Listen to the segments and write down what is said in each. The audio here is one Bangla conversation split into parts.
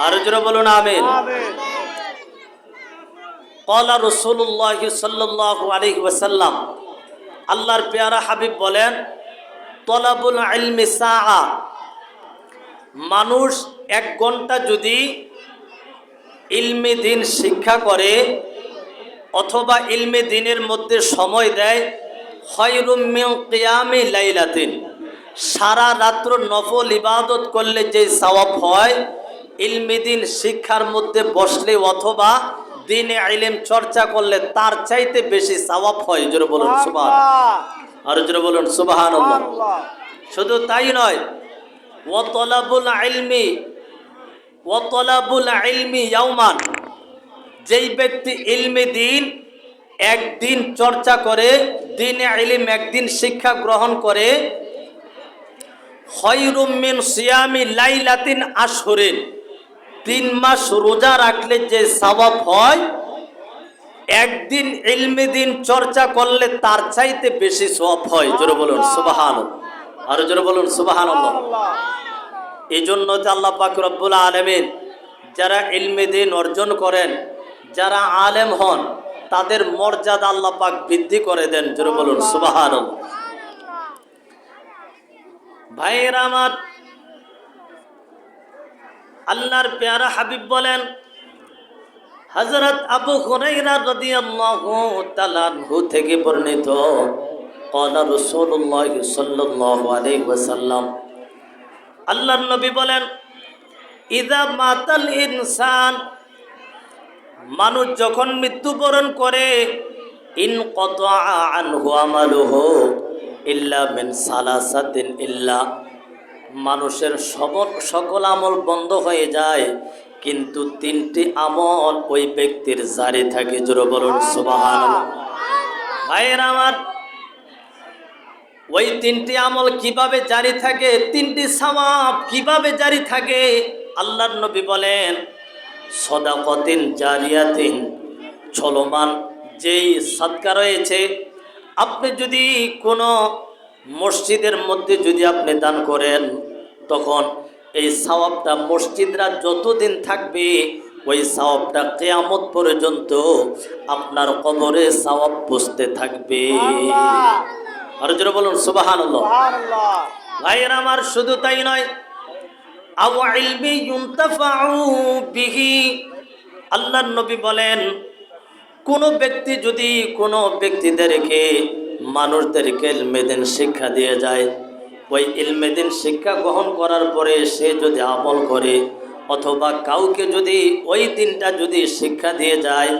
আর জোরে বলুন আমিন। ক্বালা রাসূলুল্লাহ সাল্লাল্লাহু আলাইহি ওয়াসাল্লাম, আল্লাহর পেয়ারা হাবিব বলেন, তলাবুল ইলমি সাআ, মানুষ 1 ঘন্টা যদি ইলমে দিন শিক্ষা করে অথবা ইলমে দিনের মধ্যে সময় দেয়, খায়রুম মিন কিয়ামি লাইলাতিন, সারা রাত্র নফল ইবাদত করলে যে সওয়াব হয়, ইলমে দিন শিক্ষার মধ্যে বসলে অথবা দিনে ইলম চর্চা করলে তার চাইতে বেশি সওয়াব হয়। জোরে বলুন সুবহানাল্লাহ, আর জোরে বলুন সুবহানাল্লাহ। শুধু তাই নয়, ওয়া তালাবুল ইলমি ইয়াওমান, যেই ব্যক্তি ইলমে দিন একদিন চর্চা করে, দিনে ইলম একদিন শিক্ষা গ্রহণ করে, খায়রুম মিন সিয়ামি লাইলাতিন আশহুরিন, 3 মাস রোজা রাখলে যে সওয়াব হয়, একদিন ইলমে দিন চর্চা করলে তার চাইতে বেশি সওয়াব হয়। জোরে বলুন সুবহানাল্লাহ, আর জোরে বলুন সুবহানাল্লাহ। এই জন্য যে আল্লাহ পাক রব্বুল আলামিন যারা ইলমে দিন অর্জন করেন, যারা আলেম হন, তাদের মর্যাদা আল্লাহ পাক বৃদ্ধি করে দেন। জোরে বলুন সুবহানাল্লাহ। ভাইয়েরা আমার, আল্লাহর পেয়ারা হাবিব বলেন, হযরত আবু হুরায়রা রাদিয়াল্লাহু তাআলা আনহু থেকে বর্ণিত, ক্বালা রাসূলুল্লাহ সাল্লাল্লাহু আলাইহি ওয়াসাল্লাম, আল্লাহর নবী বলেন, ইযা মাতাল ইনসান, মানুষ যখন মৃত্যুবরণ করে, ইনকাতা আনহু আমালুহু ইল্লা মিন সালাসাতিন, ইল্লা, মানুষের সকল আমল বন্ধ হয়ে যায়, কিন্তু 3টি আমল ওই ব্যক্তির জারি থাকে। জোরে বলুন সুবহানাল্লাহ। ভাইয়েরা আমার, ওই 3টি আমল কিভাবে জারি থাকে, 3টি সওয়াব কিভাবে জারি থাকে, আল্লাহর নবী বলেন, সাদাকাতিন জারিয়াতিন, চলমান যেই সাদকা রয়েছে, আপনি যদি কোনো মসজিদের মধ্যে যদি আপনি দান করেন, তখন এই সওয়াবটা মসজিদরা যতদিন থাকবে, ওই সওয়াবটা কিয়ামত পর্যন্ত আপনার কবরে সওয়াব বসতে থাকবে। আর জোরে বলুন সুবহানাল্লাহ। ভাইয়েরা আমার, শুধু তাই নয়, আও ইলমি ইউনতাফাউ বিহি, আল্লাহর নবী বলেন, কোনো ব্যক্তি যদি কোনো ব্যক্তিদেরকে, মানুষদেরকে ইলমে দিন শিক্ষা দিয়ে যায়, ওই ইলমে দিন শিক্ষা গ্রহণ করার পরে সে যদি আমল করে, অথবা কাউকে যদি ওই দিনটা যদি শিক্ষা দিয়ে যায়,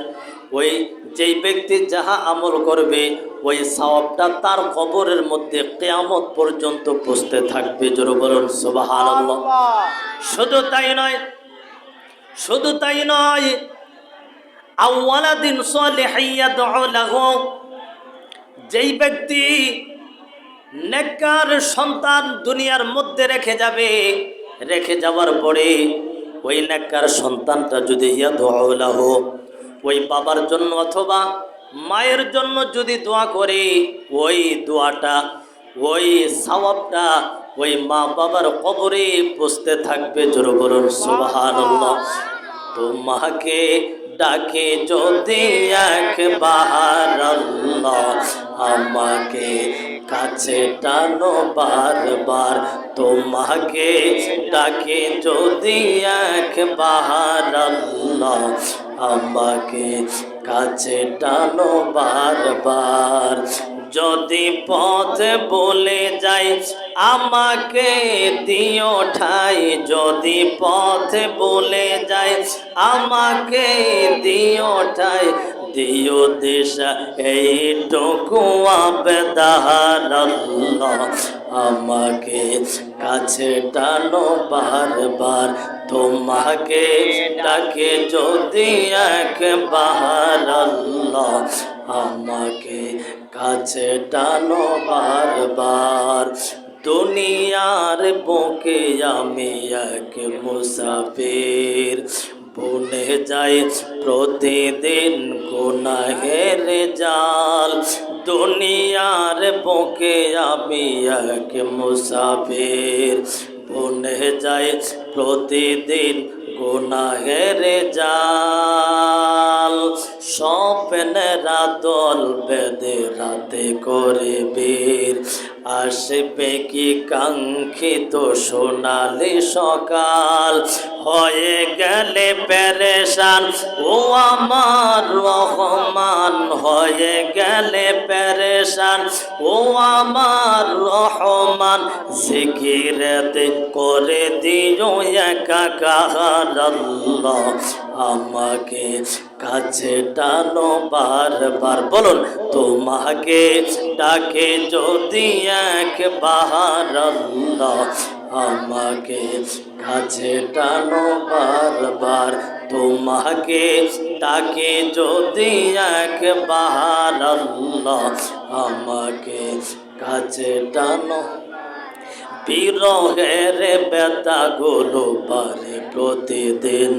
ওই যেই ব্যক্তি যাহা আমল করবে, ওই সওয়াবটা তার কবরের মধ্যে কিয়ামত পর্যন্ত পৌঁছতে থাকবে। জোরে বলুন সুবহানাল্লাহ। শুধু তাই নয়, আওয়ালাদিন সালিহিন ইয়াদউ লাহু, যেই ব্যক্তি নেককার সন্তান দুনিয়ার মধ্যে রেখে যাওয়ার পরে, ওই নেককার সন্তানটা যদি ইয়াদউ লাহু, ওই বাবার জন্য অথবা মায়ের জন্য যদি দোয়া করে, ওই দোয়াটা, ওই সওয়াবটা ওই মা বাবার কবরে পৌঁছতে থাকবে। জোরে বলুন সুবহানাল্লাহ। তোমাকে ডাকে যদি একবার আল্লাহ, আমাকে কাছে টানো বারবার, তোমাকে ডাকে যদি একবার আল্লাহ, আমাকে কাছে টানো বারবার। যদি পথ বলে যাই আমাকে দিও ঠাই, যদি পথ বলে যাই আমাকে দিও ঠাই, দিও দিশা এইটুকু আবেদন আল্লাহ, আমাকে কাছে টানো বারবার, তোমাকে ডাকে যদি একবার আল্লাহ, আমাকে কাছে টানো বারবার। দুনিয়ার বুকে আমি এক মুসাফির, বনে যাই প্রতিদিন গুনাহের জাল। দুনিয়ার বুকে আমি এক মুসাফির, বনে যাই প্রতিদিন গুনাহের জাল, স্বপ্নেরা দল বেঁধে রাতে করে বীর, আসবে কি কাঙ্ক্ষিত সোনালি সকাল, হয়ে গেলে পেরেশান ও আমার রহমান, হয়ে গেলে পেরেশান ও আমার রহমান, জিকিরেতে করে দিও একাকার আল্লাহ, আমাকে কাছে টানো বারবার। বলুন, তোমাকে ডাকে যদি একবার আল্লাহ, আমাকে কাছে টানো বারবার, তোমাকে ডাকে যদি একবার আল্লাহ, আমাকে কাছে টানো। বিরহের ব্যথাগুলো পারে প্রতিদিন,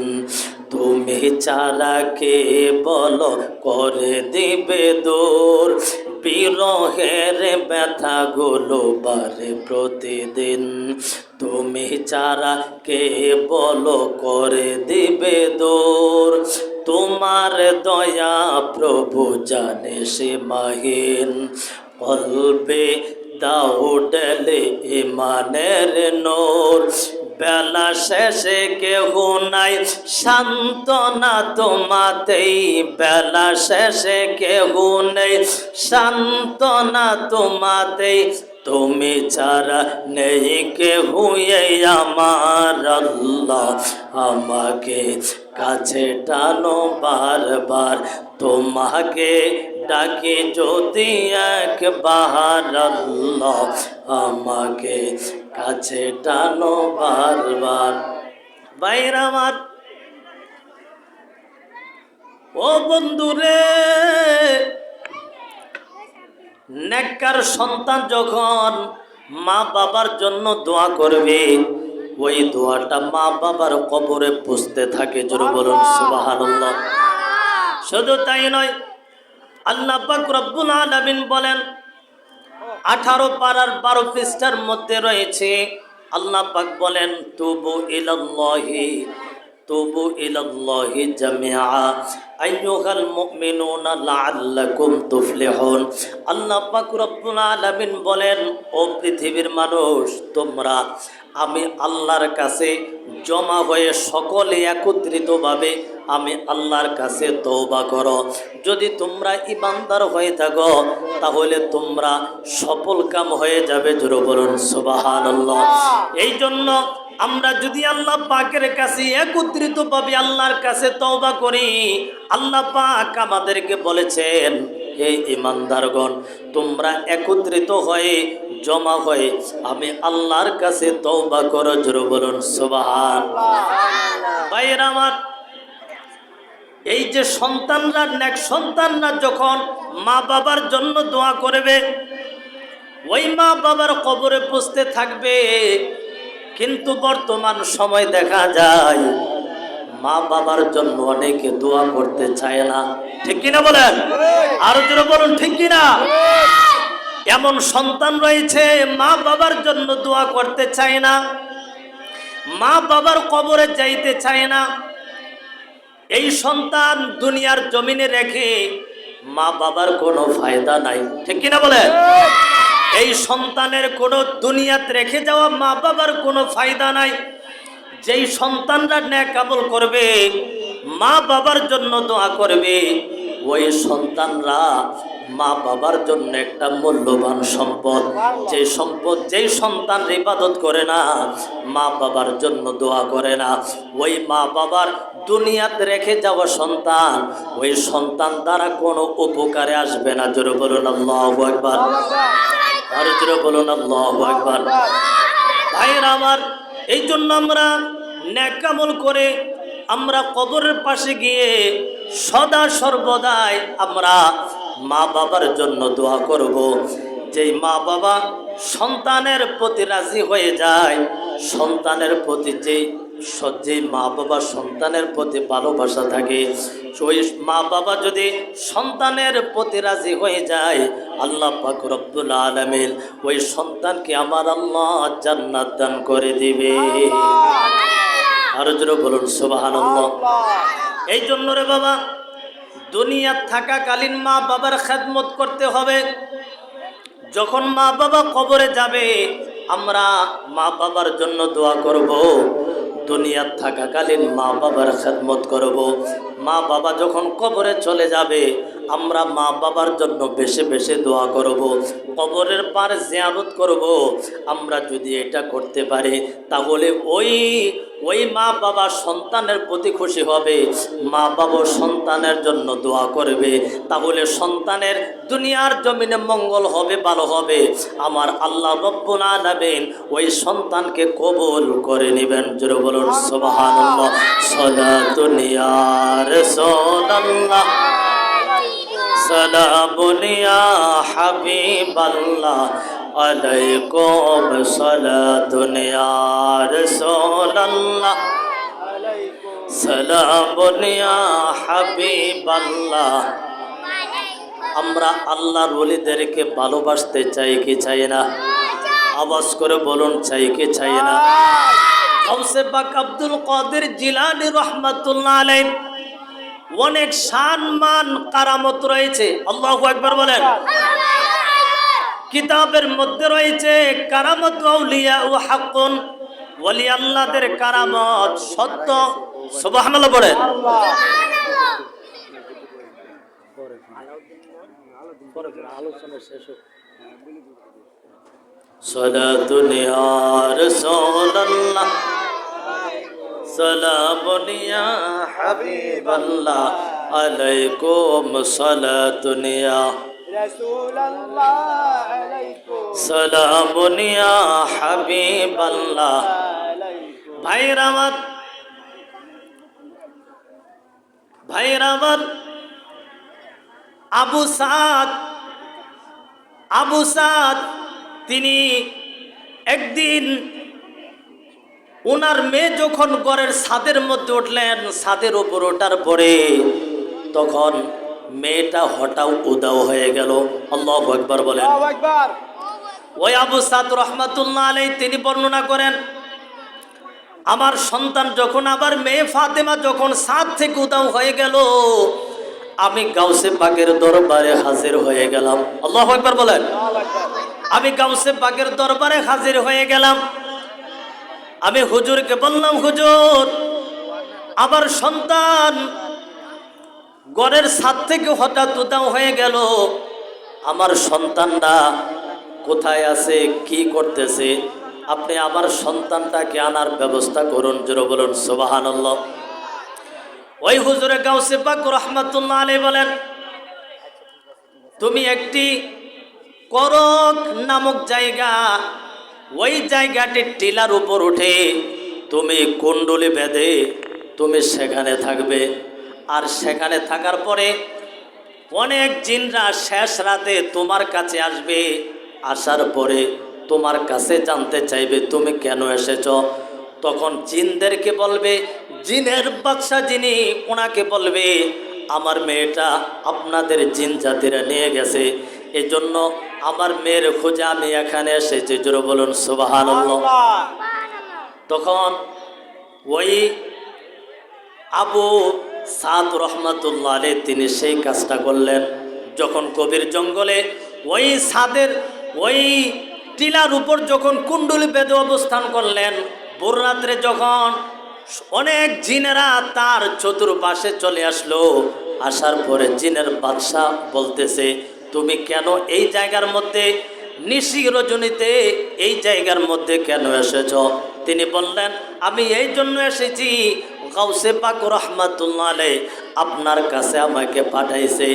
তুমি ছাড়া কে বলো করে দিবে দূর, বিরহের ব্যথাগুলো পারে প্রতিদিন, তুমি ছাড়া কে বলো করে দিবে দূর, তোমার দয়া প্রভু জানে সীমাহীন, কলবে দাও ঢেলে ইমানের নূর, বেলা শেষে কেহ নাই সান্ত্বনা তোমাতেই, বেলা শেষে কেহ নেই সান্ত্বনা তোমাতেই, তুমি ছাড়া নেই কেহ আমার আল্লাহ, আমাকে কাছে টানো বারবার, তোমাকে ডাকি যদি একবার আল্লাহ, আমাকে কাছে টানো বারবার। ভাইরা আমার, ও বন্ধুরে, নেককার সন্তান যখন মা বাবার জন্য দোয়া করবে, ওই দোয়াটা মা বাবার কবরে পুষতে থাকে। জোরে বলুন সুবহানাল্লাহ। শুধু তাই নয়, আল্লাহ পাক রব্বুল আলামিন বলেন, 18 পারার 12 পৃষ্ঠার মধ্যে রয়েছে, আল্লাহ পাক বলেন, তুবু ইলাল্লাহি জামিআ আইয়ুহাল মুমিনুনা লাআল্লাকুম তুফলিহুন। আল্লাহ পাক রব্বুল আলামিন বলেন, ও পৃথিবীর মানুষ, তোমরা আমি আল্লাহর কাছে জমা হয়ে সকলে একত্রিতভাবে আমি আল্লাহর কাছে তওবা করো। যদি তোমরা ঈমানদার হয়ে থাকো তাহলে তোমরা সফল কাম হয়ে যাবে। জোরে বলুন সুবহানাল্লাহ। এই জন্য আমরা যদি আল্লাহ পাকের কাছে একত্রিতভাবে আল্লাহর কাছে তওবা করি, আল্লাহ পাক আমাদেরকে বলেছেন, হে ঈমানদারগণ, তোমরা একত্রিত হয়ে জমা হয়ে আমি আল্লাহর কাছে তওবা করো। জোরে বলুন সুবহানাল্লাহ। ভাইরা আমার, এই যে সন্তানরা, নেক সন্তানরা যখন মা বাবার জন্য দোয়া করবে, ওই মা বাবার কবরে পুষতে থাকবে। কিন্তু বর্তমান সময় দেখা যায় মা বাবার জন্য অনেকে দোয়া করতে চায় না। ঠিক কিনা বলেন? আরো জোরে বলুন, ঠিক কিনা? এমন সন্তান রয়েছে মা বাবার জন্য দোয়া করতে চায় না, মা বাবার কবরে যাইতে চায় না। এই সন্তান দুনিয়ার জমিনে রেখে মা বাবার কোনো ফায়দা নাই। ঠিক কিনা বলেন? এই সন্তানের কোনো দুনিয়াতে রেখে যাওয়া মা বাবার কোনো ফায়দা নাই। যেই সন্তানরা নেক আমল করবে, মা বাবার জন্য দোয়া করবে, ওই সন্তানরা মা বাবার জন্য একটা মূল্যবান সম্পদ। যেই সন্তান ইবাদত করে না, মা বাবার জন্য দোয়া করে না, ওই মা বাবার দুনিয়াতে রেখে যাওয়া সন্তান, ওই সন্তান দ্বারা কোনো উপকারে আসবে না। জোরে বলুন আল্লাহু আকবার। আর জোরে বলুন আল্লাহু আকবার। ভাইরা আমার, এই জন্য আমরা নেক আমল করে আমরা কবরের পাশে গিয়ে সদা সর্বদাই আমরা মা বাবার জন্য দোয়া করব। যেই মা বাবা সন্তানের প্রতি রাজি হয়ে যায়, সন্তানের প্রতি যে মা বাবা সন্তানের প্রতি ভালোবাসা থাকে, ওই মা বাবা যদি সন্তানের প্রতি রাজি হয়ে যায়, আল্লাহ পাক রব্বুল আলামিন ওই সন্তানকে আমার আল্লাহ জান্নাত দান করে দিবে। আরো জোরে বলুন সুবহানাল্লাহ। এই জন্য রে বাবা, দুনিয়া থাকাকালীন মা বাবার খেদমত করতে হবে। যখন মা বাবা কবরে যাবে, আমরা মা বাবার জন্য দোয়া করব। দুনিয়া থাকাকালীন মা বাবার খেদমত করব। মা বাবা যখন কবরে চলে যাবে, আমরা মা বাবার জন্য বেশি বেশি দোয়া করব, কবরের পার জিয়ারত করব। আমরা যদি এটা করতে পারি, তাহলে ওই মা বাবা সন্তানের প্রতি খুশি হবে, মা বাবা সন্তানের জন্য দোয়া করবে। তাহলে সন্তানের দুনিয়ার জমিনে মঙ্গল হবে, ভালো হবে। আমার আল্লাহ রব্বুল আলামিন ওই সন্তানকে কবুল করে নেবেন। জোরে বলুন সুবহানাল্লাহ। সালাতুন ইয়া রাসূলুল্লাহ, সালামুন ইয়া হাবিবাল্লাহ, আলাইকুম সালাতুন ইয়া রাসূলুল্লাহ, সালামুন ইয়া হাবিবাল্লাহ। আমরা আল্লাহর ওলিদেরকে ভালোবাসতে চাই কি চাই না? আওয়াজ করে বলুন, চাই কি চাই না? গাউসে পাক আব্দুল কাদের জিলানী রাহমাতুল্লাহ আলাইহি অনেক সম্মান কারামত রয়েছে। আল্লাহু আকবার বলেন। কিতাবের মধ্যে রয়েছে কারামত আউলিয়া ও হাক্কুন, ওলি আল্লাহদের কারামত সত্য। সুবহানাল্লাহ বলেন। সালাতুন ইয়া রাসূলুল্লাহ, সালামুন ইয়া হাবিবাল্লাহ, আলাইকুম সালাতুন ইয়া রাসূলুল্লাহ, আলাইকুম সালামুন ইয়া হাবিবাল্লাহ। ভাইরা আমার আবু সাদ তিনি একদিন ওনার মেয়ে যখন ঘরের ছাদের মধ্যে উঠলেন, ছাদের উপর ওঠার পরে তখন মেয়েটা হঠাৎ উধাও হয়ে গেল। আল্লাহু আকবার বলেন। ওই আবু সাদ রহমাতুল্লাহ আলাইহি তিনি বর্ণনা করেন, আমার সন্তান যখন, আবার মেয়ে ফাতেমা যখন ছাদ থেকে উধাও হয়ে গেল, আমি গাউসে পাকের দরবারে হাজির হয়ে গেলাম। আল্লাহু আকবার বলেন। আমি গাউসে পাকের দরবারে হাজির হয়ে গেলাম। আমি হুজুরকে বললাম, হুজুর, আমার সন্তান ঘরের ছাদ থেকে হঠাৎ উধাও হয়ে গেল, আমার সন্তানটা কোথায় আছে, কি করতেছে? আপনি আমার সন্তানটাকে আনার ব্যবস্থা করুন। জোরে বলুন সুবহানাল্লাহ। ওই হুজুরে গাউসে পাক রহমাতুল্লাহ আলাইহি বলেন, তুমি একটি করক নামক জায়গা, ওই জায়গাটির টিলার উপর উঠে তুমি কুণ্ডলি বেঁধে তুমি সেখানে থাকবে। আর সেখানে থাকার পরে অনেক জিনরা শেষ রাতে তোমার কাছে আসবে। আসার পরে তোমার কাছে জানতে চাইবে তুমি কেন এসেছ। তখন জিনদেরকে বলবে, জিনের বাদশা যিনি, ওনাকে বলবে আমার মেয়েটা আপনাদের জিন জাতিরা নিয়ে গেছে, এজন্য আমার মেয়ের খোঁজে আমি এখানে এসেছি। জোরে বলুন সুবহানাল্লাহ। তখন ওই আবু সাদ রহমাতুল্লাহ আলাইহি তিনি সেই কাজটা করলেন। যখন গভীর জঙ্গলে ওই ছাদের ওই টিলার উপর যখন কুণ্ডলি বেঁধে অবস্থান করলেন, ভোর রাত্রে যখন অনেক জিনেরা তার চতুর্পাশে চলে আসলো, আসার পরে জিনের বাদশা বলতেছে, তুমি কেন এই জায়গার মধ্যে নিশি রজনীতে এই জায়গার মধ্যে কেন এসেছ? তিনি বললেন, আমি এই জন্য এসেছি, গাউসে পাক রহমাতুল্লাহ আলাইহি আপনার কাছে আমাকে পাঠাইছে।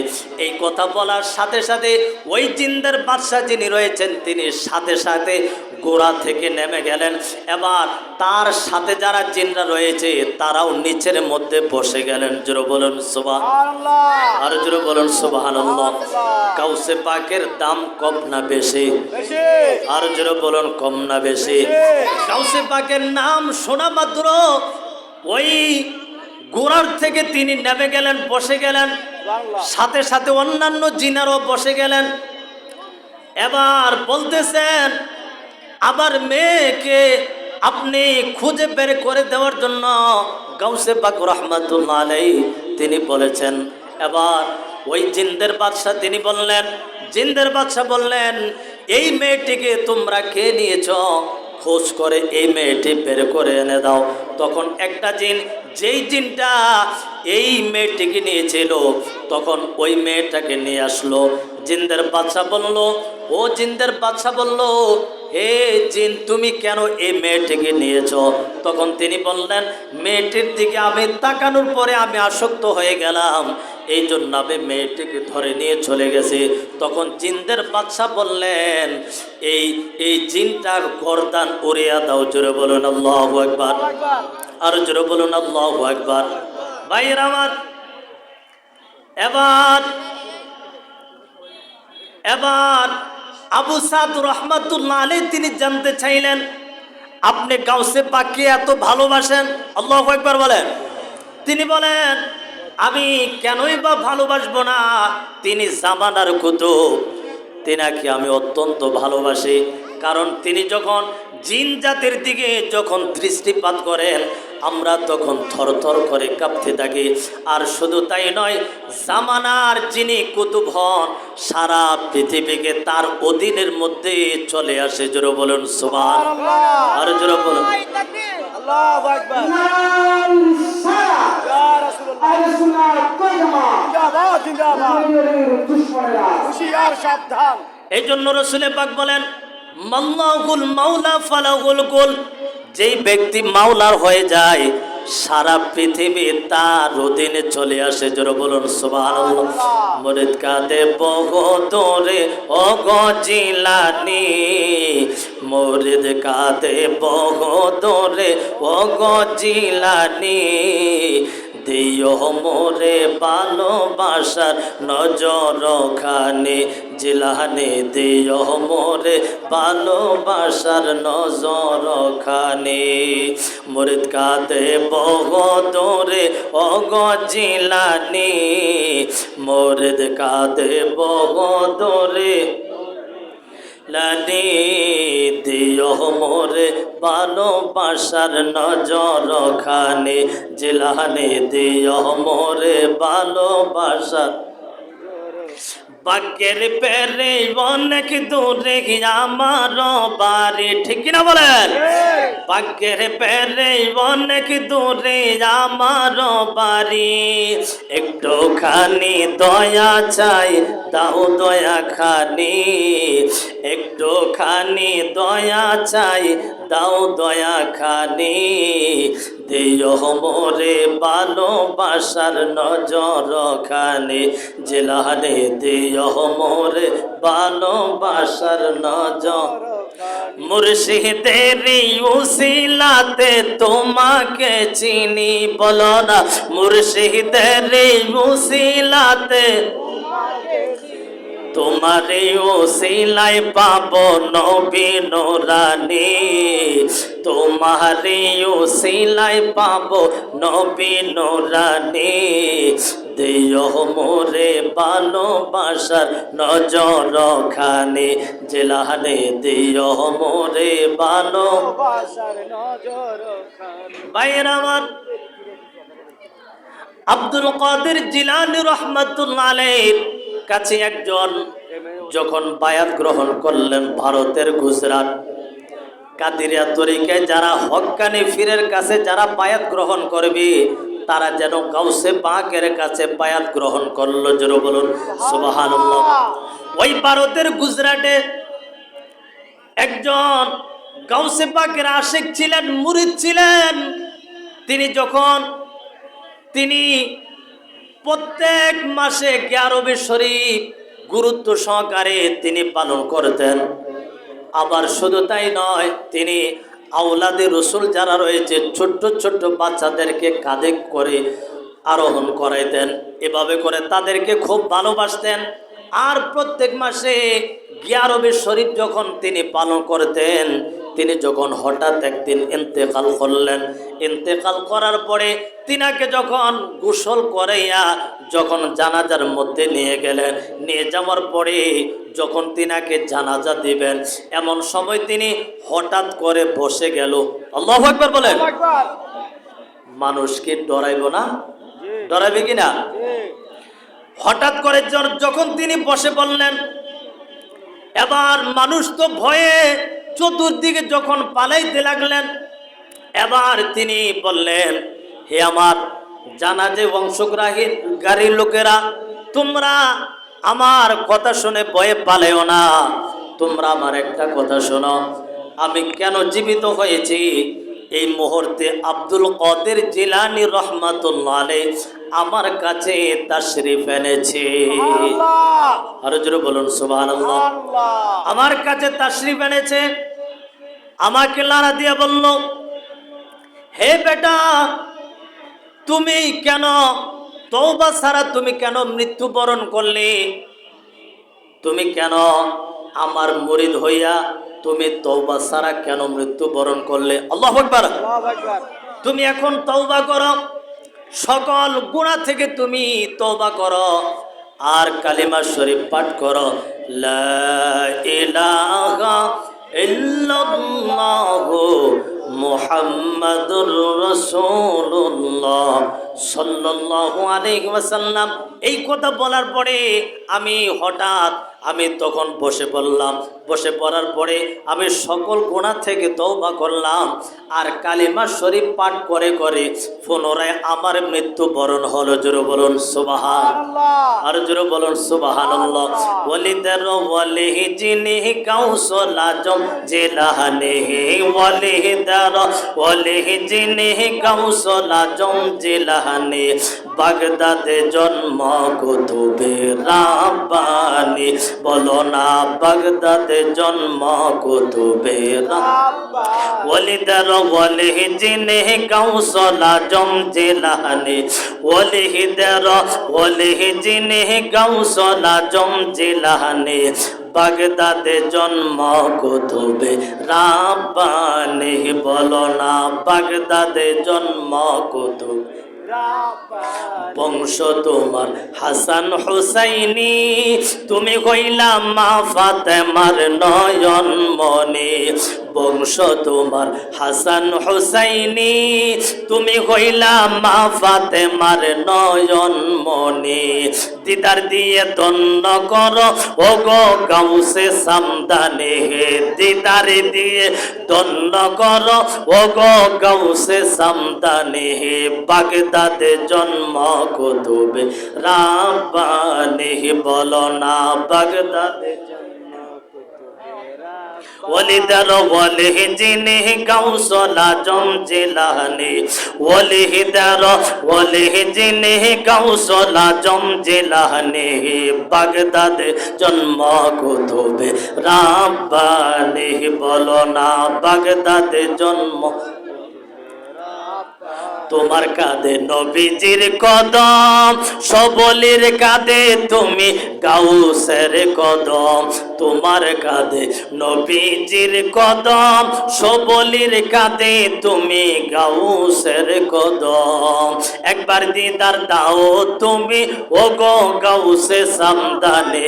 এই কথা বলার সাথে সাথে ওই জিনদের বাদশা যিনি রয়েছেন তিনি সাথে সাথে গোড়া থেকে নেমে গেলেন। এবার তার সাথে যারা জিনরা রয়েছে তারাও নিচের মধ্যে বসে গেলেন। জোরে বলুন সুবহানাল্লাহ। আর জোরে বলুন সুবহানাল্লাহ। গাউসে পাকের দাম কম না বেশি? আর জোরে বলুন কম না বেশি? গাউসে পাকের নাম শোনা মাত্র ওই গোড়ার থেকে তিনি নেমে গেলেন, বসে গেলেন, সাথে সাথে অন্যান্য জিনারও বসে গেলেন। এবার বলতেছেন, আবার মেয়েকে আপনি খুঁজে বের করে দেওয়ার জন্য গাউসে পাক রহমাতুল্লাহ আলাইহি তিনি বলেছেন। এবার ওই জিনদের বাদশা তিনি বললেন, জিনদের বাদশা বললেন, এই মেয়েটিকে তোমরা কে নিয়েছ? খোঁজ করে এই মেয়েটি বের করে এনে দাও। তখন একটা জিন, যেই জিনটা এই মেয়েটিকে নিয়েছিল, তখন ওই মেয়েটাকে নিয়ে আসলো। জিনদের বাদশা বলল, ও জিনদের বাদশা বলল, হে জিন, তুমি কেন এই মেয়েটিকে নিয়েছ? তখন তিনি বললেন, মেয়েটির দিকে আমি তাকানোর পরে আমি আসক্ত হয়ে গেলাম, এই জন্য আমি মেয়েটিকে ধরে নিয়ে চলে গেছি। তখন জিনদের বাদশা বললেন, এই জিনটার গর্দান উড়িয়ে দাও। জোরে বলুন আল্লাহু আকবার, আর জোরে বলুন আল্লাহু আকবার। ভাইয়েরা আমার, এবার আবু সাদ রহমাতুল্লাহ আলাইহি তিনি জানতে চাইলেন, আপনি গাউসে পাককে এত ভালোবাসেন? আল্লাহু আকবার বলেন। তিনি বলেন, আমি কেনই বা ভালোবাসবো না, তিনি জামানার কুতুব, তিনাকে আমি অত্যন্ত ভালোবাসি। কারণ তিনি যখন জিন জাতির দিকে যখন দৃষ্টিপাত করেন, আমরা তখন থরথর করে কাঁপতে থাকি। আর শুধু তাই নয়, জামানার যিনি কুতুব হন, সারা পৃথিবীকে তার অধীনের মধ্যে চলে আসে। জোরে বলুন সুবহানাল্লাহ, আর জোরে বলুন আল্লাহু আকবার। ইয়া রাসূলুল্লাহ, জিন্দাবাদ জিন্দাবাদ, হুশিয়ার সাবধান। এই জন্য রাসূল পাক বলেন, মাল্লাহুল মাওলা ফালাহুল কুল, যেই ব্যক্তি মাওলার হয়ে যায়, সারা পৃথিবী তার অধীনে চলে আসে। জোরে বলুন সুবহানাল্লাহ। মুরিদ কাঁদে বহুদূরে ও গো জিলানী, মুরিদ কাঁদে বহুদূরে ও গো জিলানী, দিও মোরে ভালোবাসার নজর খানে, জিলানি দিও মোরে ভালোবাসার নজর খানে। মুরিদ কাঁদে বহুদূরে ও গো জিলানি, মুরিদ কাঁদে বহুদূরে লানি, দিও মোরে ভালোবাসার নজর খানে, জিলানি দিও মোরে ভালোবাসার। বাক্যের পেরে অনেক দূরে আমার বাড়ি, ঠিক না বলেন? বাক্যের পেরে অনেক দূরে আমার বাড়ি, একটুখানি দয়া চাই দাও দয়া খানি, একটুখানি দয়া চাই দাও দয়া খানি, দিও মোরে ভালোবাসার নজর খানে, জিলানি দিও মোরে ভালোবাসার নজর। মুর্শিদের উসিলাতে তোমাকে চিনি, বলো না, মুর্শিদের উসিলাতে তোমারে ওসিলায় পাবো নবী নূরানী, তোমারে ওসিলায় পাবো নবী নূরানী, দিও মোরে ভালোবাসার নজর খানে, জিলানি দিও মোরে ভালোবাসার নজর খানে। ভাইরা আমার, আব্দুল কাদের জিলানী রাহমাতুল্লাহ আলাইহির কাছে একজন যখন বায়াত গ্রহণ করলেন, ভারতের গুজরাট কাদিরিয়া তরিকায় যারা হক্কানি পীরের কাছে যারা বায়াত গ্রহণ করবে, তারা যেন গাউসে পাকের কাছে বায়াত গ্রহণ করলো। জোরে বলুন সুবহানাল্লাহ। ওই ভারতের গুজরাটে একজন গাউসে পাকের আশিক ছিলেন, মুরিদ ছিলেন। তিনি প্রত্যেক মাসে 11 শরীফ গুরুত্ব সহকারে তিনি পালন করতেন। আবার শুধু তাই নয়, তিনি আওলাদে রসুল যারা রয়েছে ছোট্ট ছোট্ট বাচ্চাদেরকে কাঁধে করে আরোহণ করাইতেন। এভাবে করে তাদেরকে খুব ভালোবাসতেন। আর প্রত্যেক মাসে 11 শরীফ যখন তিনি পালন করতেন, তিনি যখন হঠাৎ একদিন ইন্তেকাল করলেন, ইন্তেকাল করার পরে তিনাকে যখন গোসল করাইয়া যখন জানাজার মধ্যে নিয়ে গেলেন, নিয়ে যাওয়ার পরে যখন তিনাকে জানাজা দিবেন, এমন সময় তিনি হঠাৎ করে বসে গেল। আল্লাহু আকবার বলেন। আকবার। মানুষকে ডরাইব না? জি ডরাইবে কিনা? জি হঠাৎ করে যখন তিনি বসে বললেন, এবার মানুষ তো ভয়ে চতুর্দিকে যখন পালাইতে লাগলেন, এবার তিনি বললেন, হে আমার জানাজে অংশগ্রহী গাড়ির লোকেরা, তোমরা আমার কথা শুনে ভয়ে পালাইও না। তোমরা আমার একটা কথা শোনো, আমি কেন জীবিত হয়েছি। এই মুহূর্তে আব্দুল কাদের জিলানী রহমাতুল্লাহ আলাইহি আমার কাছে তাশরিফ এনেছে। আল্লাহ আরো জোরে বলুন সুবহানাল্লাহ। আল্লাহ আমার কাছে তাশরিফ এনেছে, আমাকে লাড়া দিয়ে বলল, হে বেটা, তুমি কেন তওবা ছাড়া তুমি কেন মৃত্যুবরণ করলে? তুমি কেন আমার মুরিদ হইয়া তুমি তওবা ছাড়া কেন মৃত্যুবরণ করলে? আল্লাহু আকবার। আল্লাহু আকবার। তুমি এখন তওবা করো, সকল গুনাহ থেকে তুমি তওবা করো, আর কালিমা শরীফ পাঠ করো, লা ইলাহা ইল্লাল্লাহু মুহাম্মাদুর রাসূলুল্লাহ সাল্লাল্লাহু আলাইহি ওয়াসাল্লাম। এই কথা বলার পরে আমি তখন বসে পড়লাম। বসে পড়ার পরে আমি সকল গুনাহ থেকে তওবা করলাম, আর কালিমা শরীফ পাঠ করে করে পুনরায় আমার মৃত্যুবরণ হলো। জোরে বলুন সুবহান। আর জোরে বলুন সুবহানাল্লাহ। ওয়ালিদার ওয়ালিহি জিনি কাউসুল আজম জিলানি, ওয়ালিদার ওয়ালিহি জিনি কাউসুল আজম জিলানি, বাগদাদে জন্ম কুতুবে রাব্বানি। বলো না, বাগদাদে জন্ম কুতুবে রাব্বানি। ওয়ালিদার ওয়ালিহি জিনি কাউসুল আজম জিলানি, ওয়ালিদার ওয়ালিহি জিনি কাউসুল আজম জিলানি, বাগদাদে জন্ম কুতুবে রাব্বানি। বলো না, বাগদাদে জন্ম কুতুবে। বংশ তোমার হাসান হুসাইনি, তুমি হইলা মা ফাতেমার নয়ন মনি। বংশ তোমার হাসান হুসাইনি, তুমি হইলা মা ফাতেমার নয়ন মনি। দিদার দিয়ে ধন্য করো ও গো গাউসে সামদানি, দিদার দিয়ে ধন্য করো ও গো গাউসে সামদানি, বাগদাদে জন্ম কুতুবে রাব্বানি। বলো না, বাগদাদে ওয়ালিদার ওয়ালিহি জিনি গাউসুল আজম জিলানি, ওয়ালিদার ওয়ালিহি জিনি গাউসুল আজম জিলানি, বাগদাদে জন্ম কুতুবে রাব্বানি। বলো না, বাগদাদে জন্ম। তোমার কাঁধে নবীজির কদম, সবলের কাঁধে তুমি গাউসের কদম। তোমার কাঁধে নবীজির কদম, সবলের কাঁধে তুমি গাউসের কদম। একবার দিদার দাও তুমি ও গো গাউসে সামদানি,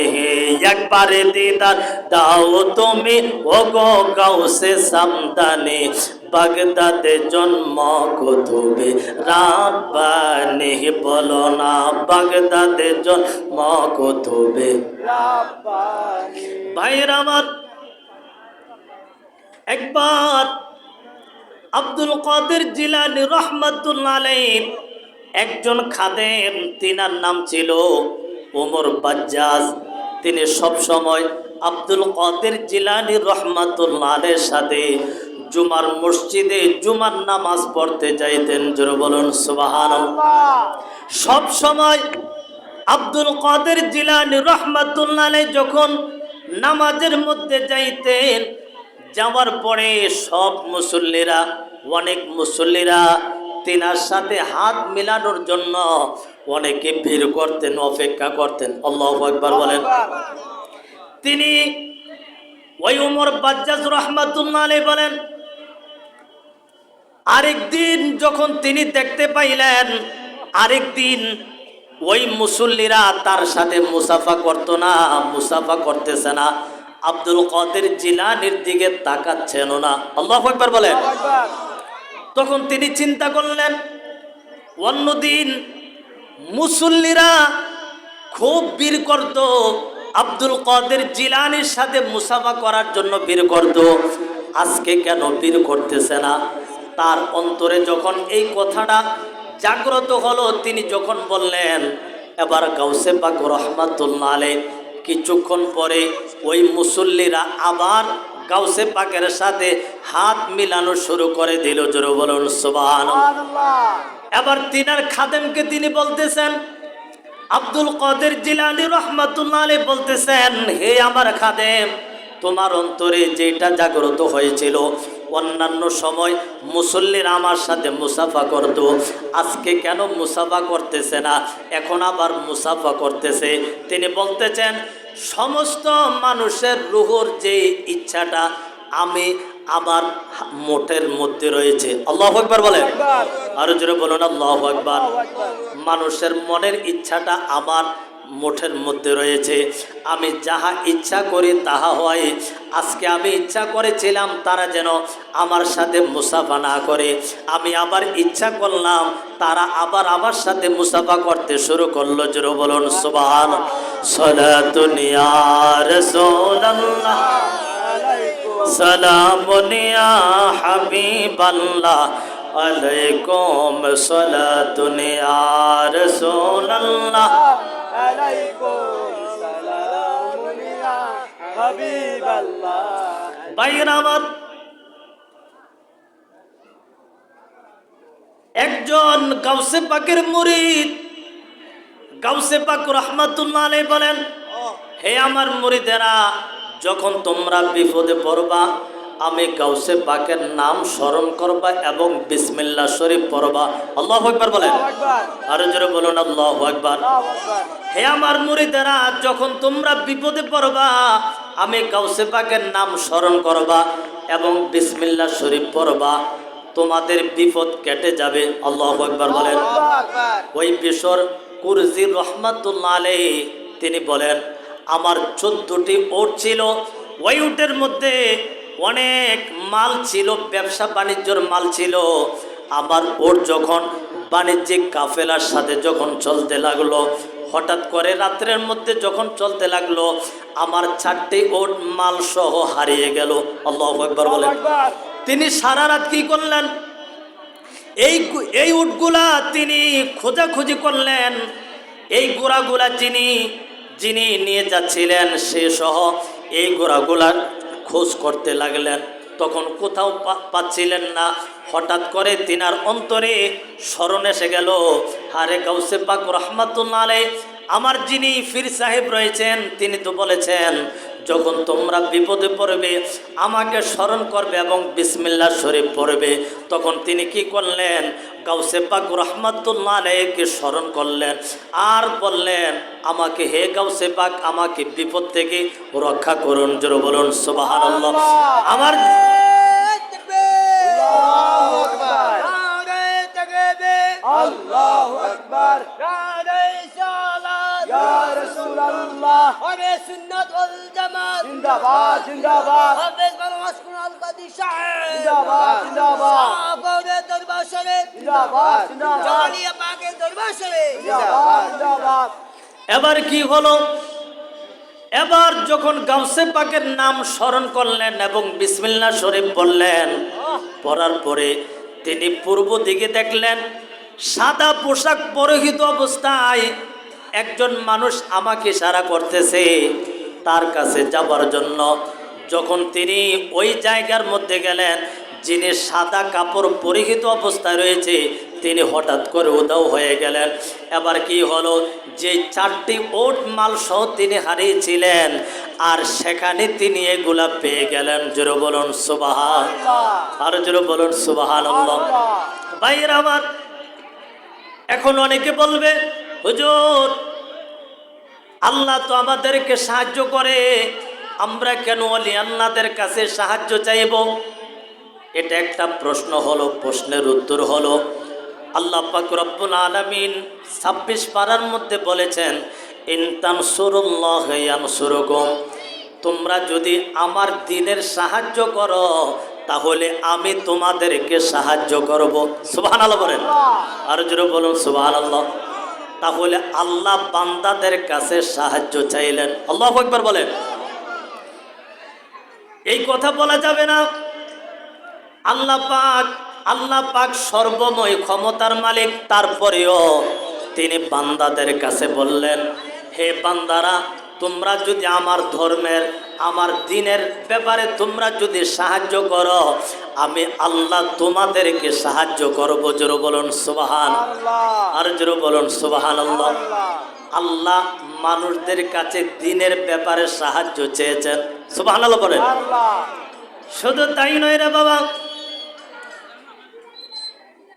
একবার দিদার দাও তুমি ও গো গাউসে সামদানি, বাগদাদে জন্ম কুতুবে রাব্বানি। বলো না, বাগদাদে জন্ম কুতুবে রাব্বানি। ভাইরা আমার, একবার আব্দুল কাদের জিলানী রহমাতুল্লাহ আলাইহি একজন খাদেম, তিনার নাম ছিল ওমর বাজ্জাজ। তিনি সব সময় আব্দুল কাদের জিলানী রহমাতুল্লাহ আলাইহির সাথে জুমার মসজিদে জুমার নামাজ পড়তে যাইতেন। জোরে বলুন সুবহানাল্লাহ। সব সময় আব্দুল কাদের জিলানী রাহমাতুল্লাহ আলাইহি যখন নামাজের মধ্যে যাইতেন, যাওয়ার পরে সব মুসল্লিরা, অনেক মুসল্লিরা তিনার সাথে হাত মিলানোর জন্য অনেকে ভিড় করতেন, অপেক্ষা করতেন। আল্লাহু আকবার বলেন। তিনি ওই ওমর বাজ্জাজ রাহমাতুল্লাহ আলাইহি বলেন, আরেকদিন যখন তিনি দেখতে পাইলেন, আরেকদিন ওই মুসল্লিরা তার সাথে মুসাফা করতো না, মুসাফা করতেছে না, আব্দুল কাদের জিলানীর দিকে তাকাচ্ছেন না। আল্লাহু আকবার বলেন। আকবার। তখন তিনি চিন্তা করলেন, অন্যদিন মুসল্লিরা খুব ভিড় করত, আব্দুল কাদের জিলানীর সাথে মুসাফা করার জন্য ভিড় করত, আজকে কেন ভিড় করতেছে না? তার অন্তরে যখন এই কথাটা জাগ্রত হলো, তিনি যখন বললেন, এবার গাউসে পাক রহমাতুল্লাহ আলাইহি কিছুক্ষণ পরে ওই মুসল্লিরা আবার গাউসে পাকের সাথে হাত মিলানো শুরু করে দিল। জোরে বলুন সুবহানাল্লাহ। সুবহানাল্লাহ। এবার তিনার খাদেমকে তিনি বলতেছেন, আব্দুল কাদের জিলানী রাহমাতুল্লাহ আলাইহি বলতেছেন, হে আমার খাদেম, তোমার অন্তরে যেটা জাগ্রত হয়েছিল, অন্যান্য সময় মুসল্লিরা আমার সাথে মুসাফা করত, আজকে কেন মুসাফা করতেছে না, এখন আবার মুসাফা করতেছে? তিনি বলতেছেন, সমস্ত মানুষের রুহুর যে ইচ্ছাটা আমি আমার মোটের মধ্যে রয়েছে। আল্লাহু আকবার বলেন। আকবার। আরো জোরে বলুন আল্লাহু আকবার। আল্লাহু আকবার। মানুষের মনের ইচ্ছাটা আমার মুঠের মধ্যে রয়েছে, আমি যাহা ইচ্ছা করি তাহা হয়। আজকে আমি ইচ্ছা করেছিলাম তারা যেন আমার সাথে মুসাফা না করে, আমি আবার ইচ্ছা করলাম তারা আবার আমার সাথে মুসাফা করতে শুরু করলো। জোরে বলুন সুবহানাল্লাহ। সালাতুন ইয়া রাসূলুল্লাহ, সালামুন ইয়া হাবিবাল্লাহ, আলাইকুম সালাতুন ইয়া রাসূলুল্লাহ। আলাইকুম সালামুন ইয়া হাবিবাল্লাহ। ভাইরা আমার, একজন গাউসে পাকের মুরিদ গাউসে পাক রাহমাতুল্লাহ আলাইহি বলেন, হে আমার মুরিদেরা, যখন তোমরা বিপদে পড়বা আমি গাউসে পাকের নাম স্মরণ করবা এবং বিসমিল্লাহ শরীফ পড়বা। আল্লাহু আকবার বলেন। আল্লাহু আকবার। আরো জোরে বলুন আল্লাহু আকবার। আল্লাহু আকবার। হে আমার মুরিদেরা, যখন তোমরা বিপদে পড়বা আমি গাউসে পাকের নাম স্মরণ করবা এবং বিসমিল্লাহ শরীফ পড়বা, তোমাদের বিপদ কেটে যাবে। আল্লাহু আকবার বলেন। আল্লাহু আকবার। ওই বিশর কুরজি রহমাতুল্লাহ আলাইহি তিনি বলেন, আমার 14টি উট ছিল, ওই উটের মধ্যে অনেক মাল ছিল, ব্যবসা বাণিজ্যর মাল ছিল। আমার উট যখন বাণিজ্যিক কাফেলার সাথে যখন চলতে লাগলো, হঠাৎ করে রাত্রের মধ্যে যখন চলতে লাগলো, আমার 4টি উট মাল সহ হারিয়ে গেল। আল্লাহু আকবার বলেন। আল্লাহু আকবার। তিনি সারা রাত কি করলেন? এই উটগুলা তিনি খোঁজাখুঁজি করলেন, এই ঘোড়াগুলা যিনি নিয়ে যাচ্ছিলেন সে সহ এই ঘোড়াগুলা খোঁজ করতে লাগলেন। তখন কোথাও পাচ্ছিলেন না। হঠাৎ করে তিনার অন্তরে স্মরণ এসে গেল, আরে গাউসে পাক রহমাতুল্লাহ আলাইহি, আমার যিনি পীর সাহেব রয়েছেন তিনি তো বলেছেন যখন তোমরা বিপদে পড়বে আমাকে স্মরণ করবে এবং বিসমিল্লাহ শরীফ পড়বে। তখন তিনি কি করলেন? গাউসে পাক রহমাতুল্লাহ আলাইহিকে স্মরণ করলেন আর বললেন, আমাকে হে গাউসে পাক আমাকে বিপদ থেকে রক্ষা করুন। জোরে বলুন সুবহানাল্লাহ। আমার আল্লাহু আকবার। আল্লাহু আকবার। ইয়া রাসূলুল্লাহ। সুন্নাত ওয়াল জামাত জিন্দাবাদ জিন্দাবাদ। হাফেজ বাংলাদেশ কুরআন কাদি সাহেব জিন্দাবাদ জিন্দাবাদ। সাহাবাদের দরবার শরীফ জিন্দাবাদ জিন্দাবাদ। জালিয়া পাকের দরবার শরীফ জিন্দাবাদ জিন্দাবাদ। এবার কি হলো? এবার যখন গাউসে পাকের নাম স্মরণ করলেন এবং বিসমিল্লাহ শরীফ বললেন, পড়ার পরে তিনি পূর্ব দিকে দেখলেন, সাদা পোশাক পরিহিত অবস্থায় একজন মানুষ আমাকে ইশারা করতেছে তার কাছে যাবার জন্য। যখন তিনি ওই জায়গার মধ্যে গেলেন, যিনি সাদা কাপড় পরিহিত অবস্থায় রয়েছে তিনি হঠাৎ করে উধাও হয়ে গেলেন। এবার কি হলো? যে 4টি উট মাল সহ তিনি হারিয়েছিলেন আর সেখানে তিনি এগুলা পেয়ে গেলেন। জোরে বলুন সুবহানাল্লাহ। আর জোরে বলুন সুবহানাল্লাহ। ভাইরা আমার, এখন অনেকে বলবে, হুজুর আল্লাহ তো আমাদেরকে সাহায্য করে, আমরা কেন ওলি আল্লাহদের কাছে সাহায্য চাইব? এটা একটা প্রশ্ন হলো। প্রশ্নের উত্তর হলো, আল্লাহ পাক রব্বুল আলামিন 26 পারার মধ্যে বলেছেন, ইন তানসুরুল্লাহ ইয়ানসুরুকুম, তোমরা যদি আমার দ্বীনের সাহায্য করো তাহলে আমি তোমাদেরকে সাহায্য করব। সুবহানাল্লাহ বলেন, আর জোরে বলুন সুবহানাল্লাহ। তাহলে আল্লাহ বান্দাদের কাছে সাহায্য চাইলেন। আল্লাহু আকবার বলেন। এই কথা বলা যাবে না। আল্লাহ পাক সর্বময় ক্ষমতার মালিক, তারপরেও তিনি বান্দাদের কাছে বললেন, হে বান্দারা, তোমরা যদি আমার ধর্মের, আমার দ্বীনের ব্যাপারে তোমরা যদি সাহায্য করো, আমি আল্লাহ তোমাদেরকে সাহায্য করবো। জোরে বলুন সুবহান, আর জোরে বলুন সুবহানাল্লাহ। আল্লাহ মানুষদের কাছে দ্বীনের ব্যাপারে সাহায্য চেয়েছেন। সুবহানাল্লাহ বলেন। শুধু তাই নয় রে বাবা,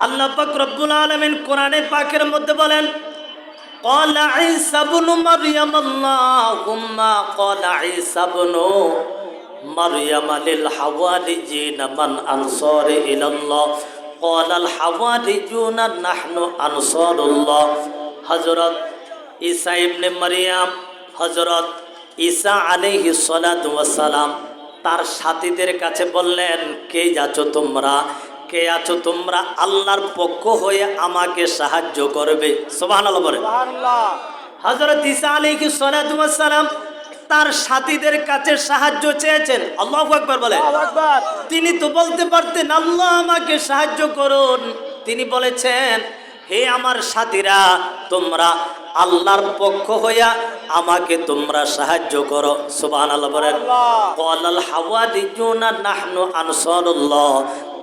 আল্লাহ পাক রব্বুল আলামিন কোরআনে পাকের মধ্যে বলেন, ক্বালা ঈসা ইবনু মারইয়াম আল্লাহুম্মা ক্বালা ঈসা ইবনু মারইয়াম লিল হাওয়ারিজিনা মান আনসারি ইলাল্লাহ ক্বালাল হাওয়ারিজুনা নাহনু আনসারুল্লাহ। হযরত ঈসা ইবনে মারইয়াম, হযরত ঈসা আলাইহিস সালাতু ওয়াস সালাম তার সাথীদের কাছে বললেন, কে আছো তোমরা, কে আছো তোমরা আল্লাহর পক্ষ হয়ে আমাকে সাহায্য করবে। সুবহানাল্লাহ বলেন। হযরত ঈসা আলাইহিস সালাতু ওয়াস সালাম তার সাথীদের কাছে সাহায্য চেয়েছেন। আল্লাহু আকবার বলেন। তিনি তো বলতে পারতেন, আল্লাহ আমাকে সাহায্য করুন। তিনি বলেছেন, হে আমার সাথীরা, তোমরা আল্লাহর পক্ষ হইয়া আমাকে তোমরা সাহায্য করো। সুবহানাল্লাহ বলেন। ক্বালাল হাওয়ারিজুনা নাহনু আনসারুল্লাহ,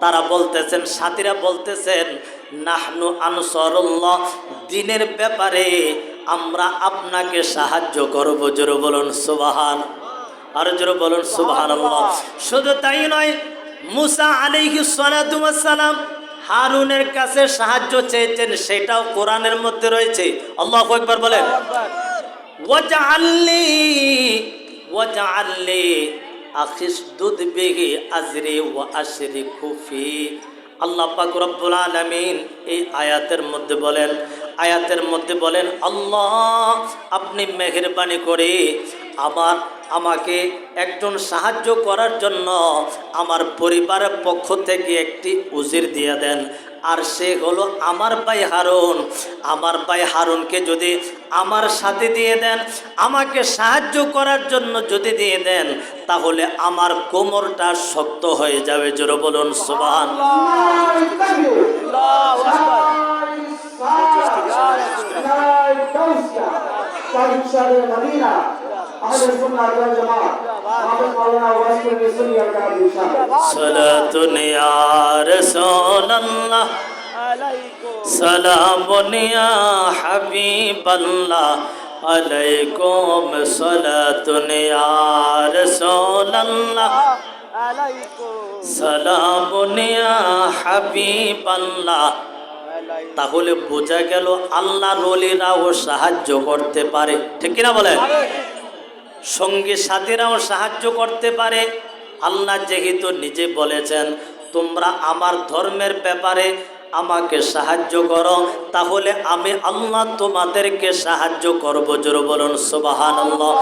তারা বলতেছেন, সাথীরা বলতেছেন, নাহনু আনসারুল্লাহ, দ্বীনের ব্যাপারে আমরা আপনাকে সাহায্য করব। জোরে বলুন সুবহান, আর জোরে বলুন সুবহানাল্লাহ। শুধু তাই নয়, মুসা আলাইহিস সালাতু ওয়াস সালাম হারুনের কাছে সাহায্য চেয়েছেন, সেটাও কোরআনের মধ্যে রয়েছে। আল্লাহু আকবার বলেন। ওয়াজআলনি আখিসদুদ বিহি আজরি ওয়া আশরিকু ফি। আল্লাহ পাক রব্বুল আলামিন এই আয়াতের মধ্যে বলেন, আল্লাহ আপনি মেহেরবানি করে আমাকে একজন সাহায্য করার জন্য আমার পরিবারের পক্ষ থেকে একটি উজির দিয়ে দেন, আর সে হলো আমার ভাই হারুন। আমার ভাই হারুনকে যদি আমার সাথে দিয়ে দেন, আমাকে সাহায্য করার জন্য যদি দিয়ে দেন, তাহলে আমার কোমরটা শক্ত হয়ে যাবে। জোরে বলুন সুবহান। সালাতুন ইয়া রাসূলুল্লাহ, সালামুন ইয়া হাবিবাল্লাহ, আলাইকুম সালাতুন ইয়া রাসূলুল্লাহ, সালামুন ইয়া হাবিবাল্লাহ। তাহলে বোঝা গেল আল্লাহর ওলিরাও সাহায্য করতে পারে, ঠিক কিনা বলেন? সঙ্গী সাথীরাও সাহায্য করতে পারে। আল্লাহ যেহেতু নিজে বলেছেন, তোমরা আমার ধর্মের ব্যাপারে আমাকে সাহায্য করো, তাহলে আমি আল্লাহ তোমাদেরকে সাহায্য করব। জোরে বলুন সুবহানাল্লাহ।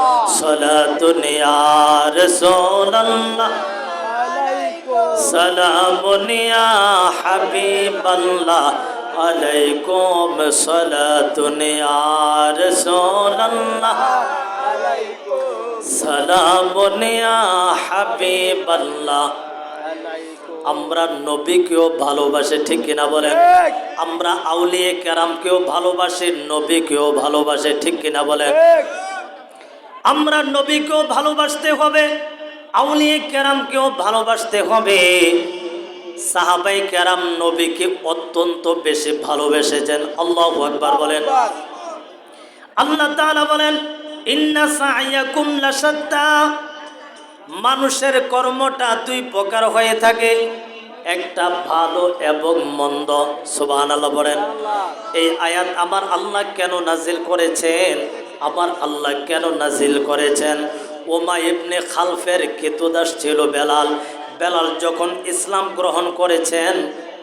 সালাতুন ইয়া রাসূলুল্লাহ, সালামুন ইয়া হাবিবাল্লাহ, আলাইকুম সালাতুন ইয়া রাসূলুল্লাহ, সালামুন ইয়া হাবিবাল্লাহ। আমরা নবীকেও ভালোবাসি, ঠিক কিনা বলেন? আমরা আউলিয়া কেরামকেও ভালোবাসি, নবীকেও ভালোবাসি, ঠিক কিনা বলেন? আমরা নবীকেও ভালোবাসতে হবে, আউলিয়া কেরামকেও ভালোবাসতে হবে। সাহাবায়ে কেরাম নবীকে অত্যন্ত বেশি ভালোবেসেছেন। আল্লাহু আকবার বলেন। আল্লাহ তাআলা বলেন, ইন্না সা'য়াকুম লাশাত্তা। মানুষের কর্মটা দুই প্রকার হয়ে থাকে, একটা ভালো এবং মন্দ। সুবহানাল্লাহ বলেন। এই আয়াত আমার আল্লাহ কেন নাজিল করেছেন? আমার আল্লাহ কেন নাজিল করেছেন? ওমা ইবনে খালফের ক্রীতদাস ছিল বেলাল। বেলাল যখন ইসলাম গ্রহণ করেছেন,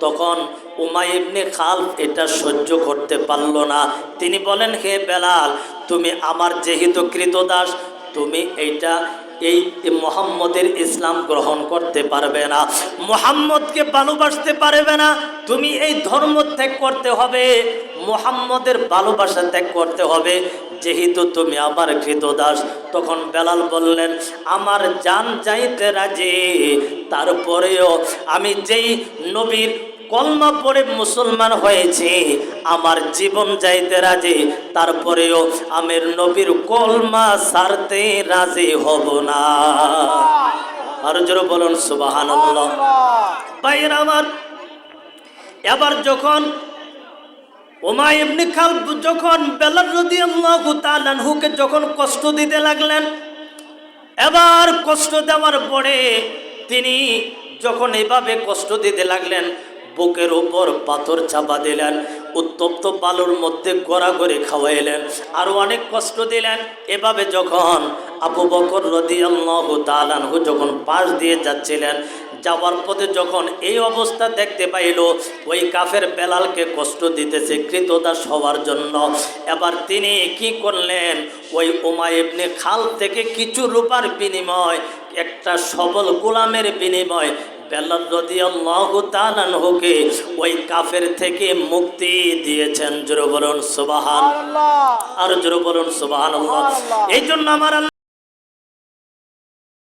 তখন উমাই ইবনে খালফ এটা সহ্য করতে পারল না। তিনি বলেন, হে বেলাল, তুমি আমার যেহেতু কৃতদাস, তুমি এই মুহাম্মদের ইসলাম গ্রহণ করতে পারবে না, মুহাম্মদকে ভালোবাসতে পারবে না, তুমি এই ধর্ম ত্যাগ করতে হবে, মুহাম্মদের ভালোবাসা ত্যাগ করতে হবে, যেহেতু তুমি আমার কৃতদাস। তখন বেলাল বললেন, আমার জান যাইতে রাজি, তারপরেও আমি যেই নবীর কলমা পড়ে মুসলমান হয়েছি, আমার জীবন যাইতে রাজি, তারপরেও আমের নবীর কলমা ছাড়তে রাজি হব না। আর জোরে বলুন সুবহানাল্লাহ। ভাইয়েরা আমার, এবার যখন উমাই ইবনে খালফ যখন বেলাল রাদিয়াল্লাহু তাআলা আনহুকে যখন কষ্ট দিতে লাগলেন, এবার কষ্ট দেওয়ার পরে তিনি যখন এভাবে কষ্ট দিতে লাগলেন, বুকের উপর পাথর চাপা দিলেন, উত্তপ্ত বালুর মধ্যে গড়াগড়ি খাওয়াইলেন, আরো অনেক কষ্ট দিলেন। এভাবে যখন আবু বকর রাদিয়াল্লাহু তাআলা আনহু যখন পাশ দিয়ে যাচ্ছিলেন, যাওয়ার পথে যখন এই অবস্থা দেখতে পাইল, ওই কাফের বেলালকে কষ্ট দিতেছে কৃতদাস হওয়ার জন্য, এবার তিনি কি করলেন, ওই উমাই ইবনে খালফ থেকে কিছু রূপার বিনিময়, একটা সবল গোলামের বিনিময় বেলাল রাদিয়াল্লাহু তাআলা আনহুকে ওই কাফের থেকে মুক্তি দিয়েছেন। জোরে বলুন সুবহানাল্লাহ। আর জোরে বলুন সুবহানাল্লাহ। এই জন্য আমার